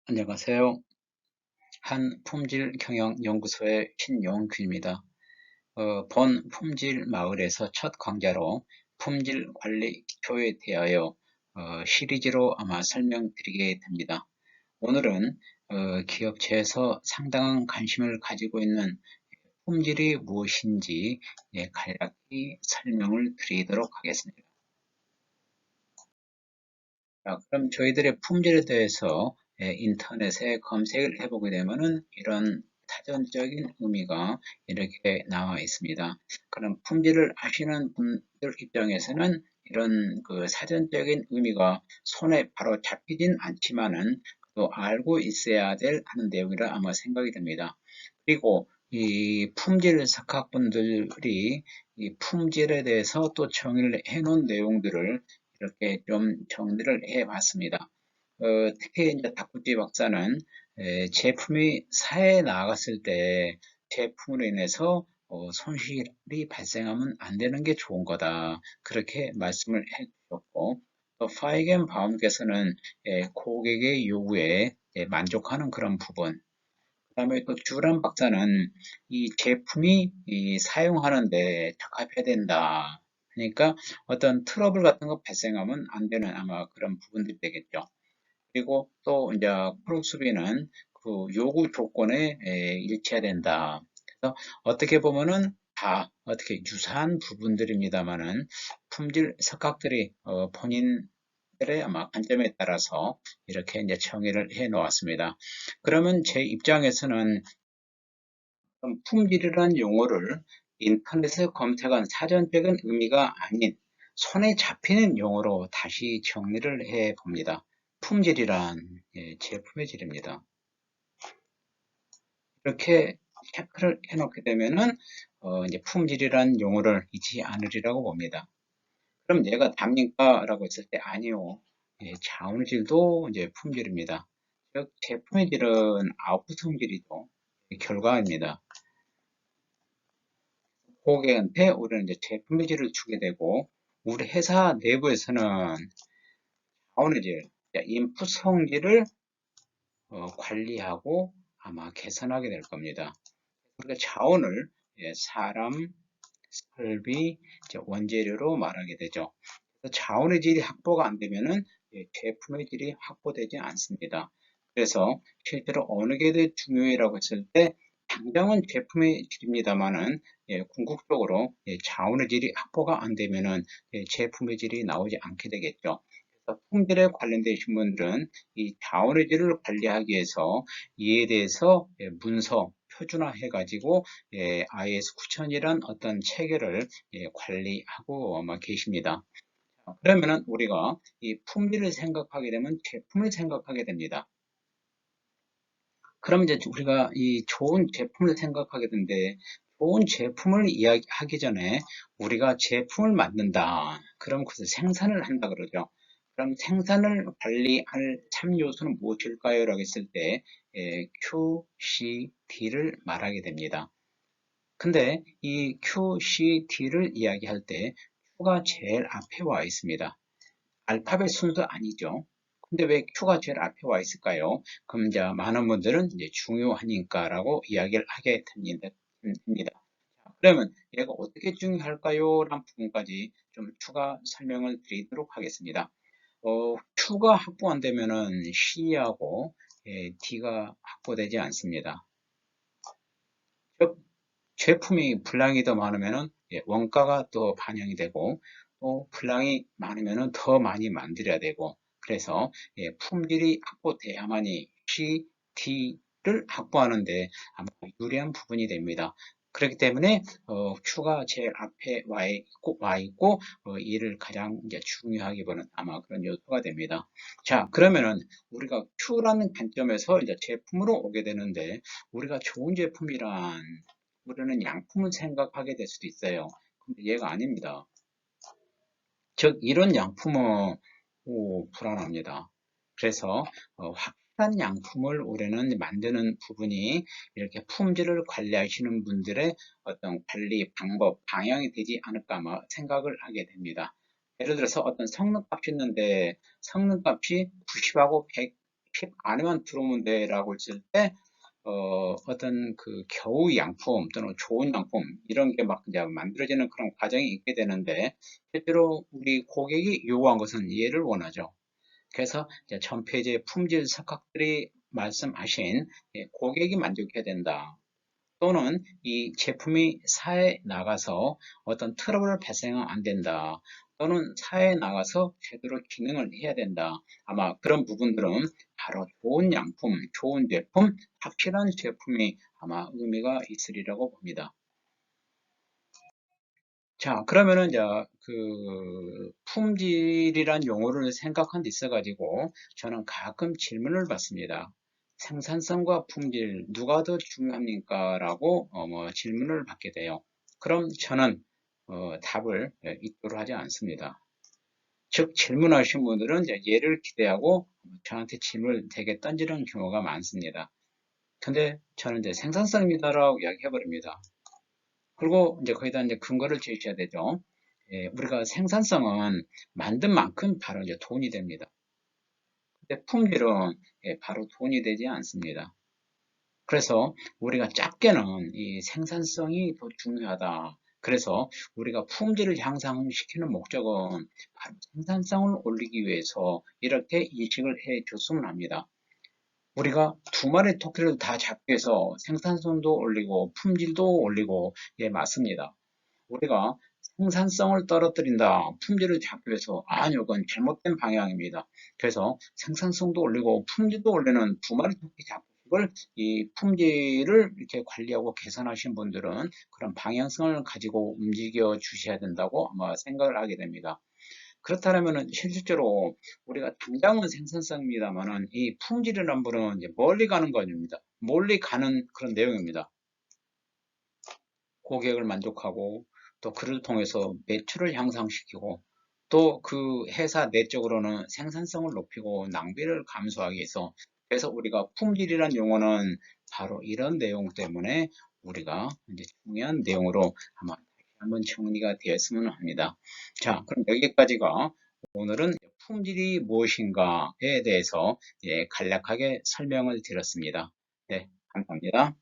안녕하세요. 한 품질경영연구소의 신용규입니다. 본 품질 마을에서 첫 강좌로 품질 관리 기초에 대하여 시리즈로 아마 설명드리게 됩니다. 오늘은 기업체에서 상당한 관심을 가지고 있는 품질이 무엇인지 간략히 설명을 드리도록 하겠습니다. 자, 그럼 저희들의 품질에 대해서 인터넷에 검색을 해보게 되면은 이런 사전적인 의미가 이렇게 나와 있습니다. 그럼 품질을 아시는 분들 입장에서는 이런 그 사전적인 의미가 손에 바로 잡히진 않지만은 또 알고 있어야 될 하는 내용이라 아마 생각이 됩니다. 그리고 이 품질 석학분들이 이 품질에 대해서 또 정의를 해놓은 내용들을 이렇게 좀 정리를 해 봤습니다. 특히 이제 다쿠치 박사는 제품이 사회에 나갔을 때 제품으로 인해서 손실이 발생하면 안 되는 게 좋은 거다. 그렇게 말씀을 해 주셨고, 또 파이겐 바움께서는 고객의 요구에 만족하는 그런 부분, 그다음에 또 주란 박사는 이 제품이 이 사용하는데 적합해야 된다. 그러니까 어떤 트러블 같은 거 발생하면 안 되는 아마 그런 부분들이 되겠죠. 그리고 또 이제 크록스비는 그 요구 조건에 일치해야 된다. 그래서 어떻게 보면은 다 어떻게 유사한 부분들입니다만은 품질 석학들이 본인들의 아마 관점에 따라서 이렇게 이제 정의를 해 놓았습니다. 그러면 제 입장에서는 품질이라는 용어를 인터넷에 검색한 사전적인 의미가 아닌 손에 잡히는 용어로 다시 정리를 해 봅니다. 품질이란 제품의 질입니다. 이렇게 체크를 해놓게 되면은 이제 품질이라는 용어를 잊지 않으리라고 봅니다. 그럼 얘가 답니까? 라고 했을 때 아니요. 자원의 질도 이제 품질입니다. 즉 제품의 질은 아웃풋 성질이죠. 결과입니다. 고객한테 우리는 이제 제품 의지를 주게 되고, 우리 회사 내부에서는 자원의 질, 인풋 성질을 관리하고 아마 개선하게 될 겁니다. 우리가 자원을 사람, 설비, 원재료로 말하게 되죠. 자원의 질이 확보가 안 되면은 제품의 질이 확보되지 않습니다. 그래서 실제로 어느 게 더 중요해라고 했을 때 당장은 제품의 질입니다만은 궁극적으로 자원의 질이 확보가 안 되면은 제품의 질이 나오지 않게 되겠죠. 그래서 품질에 관련되신 분들은 이 자원의 질을 관리하기 위해서 이에 대해서 문서 표준화해 가지고 IS 9000이란 어떤 체계를 관리하고 아마 계십니다. 그러면은 우리가 이 품질을 생각하게 되면 제품을 생각하게 됩니다. 그럼 이제 우리가 이 좋은 제품을 생각하게 되는데, 좋은 제품을 이야기하기 전에 우리가 제품을 만든다. 그럼 그것을 생산을 한다 그러죠. 그럼 생산을 관리할 참 요소는 무엇일까요? 라고 했을 때 QCD를 말하게 됩니다. 근데 이 QCD를 이야기할 때 Q가 제일 앞에 와 있습니다. 알파벳 순서 아니죠. 근데 왜 Q가 제일 앞에 와 있을까요? 그럼 이제 많은 분들은 이제 중요하니까라고 이야기를 하게 됩니다. 그러면 얘가 어떻게 중요할까요? 라는 부분까지 좀 추가 설명을 드리도록 하겠습니다. Q가 확보 안 되면은 C하고 D가 확보되지 않습니다. 즉, 제품이 분량이 더 많으면은 원가가 더 반영이 되고, 또 분량이 많으면은 더 많이 만들어야 되고, 그래서 품질이 확보돼야만이 C, D를 확보하는데 아마 유리한 부분이 됩니다. 그렇기 때문에 Q가 제일 앞에 와 있고 이를 가장 이제 중요하게 보는 아마 그런 요소가 됩니다. 자, 그러면은 우리가 Q라는 관점에서 이제 제품으로 오게 되는데, 우리가 좋은 제품이란 우리는 양품을 생각하게 될 수도 있어요. 근데 얘가 아닙니다. 즉, 이런 양품은 불안합니다. 그래서 확실한 양품을 우리는 만드는 부분이 이렇게 품질을 관리하시는 분들의 어떤 관리 방법, 방향이 되지 않을까 아마 생각을 하게 됩니다. 예를 들어서 어떤 성능값이 있는데 성능값이 90하고 100 핍 안에만 들어오면 돼라고 했을 때 어떤 그 겨우 양품 또는 좋은 양품 이런 게 막 이제 만들어지는 그런 과정이 있게 되는데 실제로 우리 고객이 요구한 것은 얘를 원하죠. 그래서 이제 전폐제 품질 석학들이 말씀하신 고객이 만족해야 된다. 또는 이 제품이 사회에 나가서 어떤 트러블을 발생하면 안 된다. 또는 사회에 나가서 제대로 기능을 해야 된다. 아마 그런 부분들은 바로 좋은 양품, 좋은 제품, 확실한 제품이 아마 의미가 있으리라고 봅니다. 자, 그러면은 이제 그 품질이란 용어를 생각한 데 있어가지고 저는 가끔 질문을 받습니다. 생산성과 품질 누가 더 중요합니까? 라고 뭐 질문을 받게 돼요. 그럼 저는 답을 이토록 하지 않습니다. 즉 질문하신 분들은 이제 예를 기대하고 저한테 질문을 되게 던지는 경우가 많습니다. 근데 저는 이제 생산성입니다라고 이야기해버립니다. 그리고 이제 거기다 이제 근거를 제시해야 되죠. 우리가 생산성은 만든 만큼 바로 이제 돈이 됩니다. 근데 품질은 바로 돈이 되지 않습니다. 그래서 우리가 작게는 이 생산성이 더 중요하다. 그래서 우리가 품질을 향상시키는 목적은 바로 생산성을 올리기 위해서 이렇게 인식을 해 줬으면 합니다. 우리가 두 마리 토끼를 다 잡기 위해서 생산성도 올리고 품질도 올리고 맞습니다. 우리가 생산성을 떨어뜨린다, 품질을 잡기 위해서 아니요, 그건 잘못된 방향입니다. 그래서 생산성도 올리고 품질도 올리는 두 마리 토끼 잡기를 이 품질을 이렇게 관리하고 개선하신 분들은 그런 방향성을 가지고 움직여 주셔야 된다고 아마 생각을 하게 됩니다. 그렇다면 실질적으로 우리가 당장은 생산성입니다만은 이 품질이라는 부분은 이제 멀리 가는 거입니다. 멀리 가는 그런 내용입니다. 고객을 만족하고 또 그를 통해서 매출을 향상시키고 또 그 회사 내적으로는 생산성을 높이고 낭비를 감소하기 위해서 그래서 우리가 품질이란 용어는 바로 이런 내용 때문에 우리가 이제 중요한 내용으로 아마 한번 정리가 되었으면 합니다. 자, 그럼 여기까지가 오늘은 품질이 무엇인가에 대해서 간략하게 설명을 드렸습니다. 네, 감사합니다.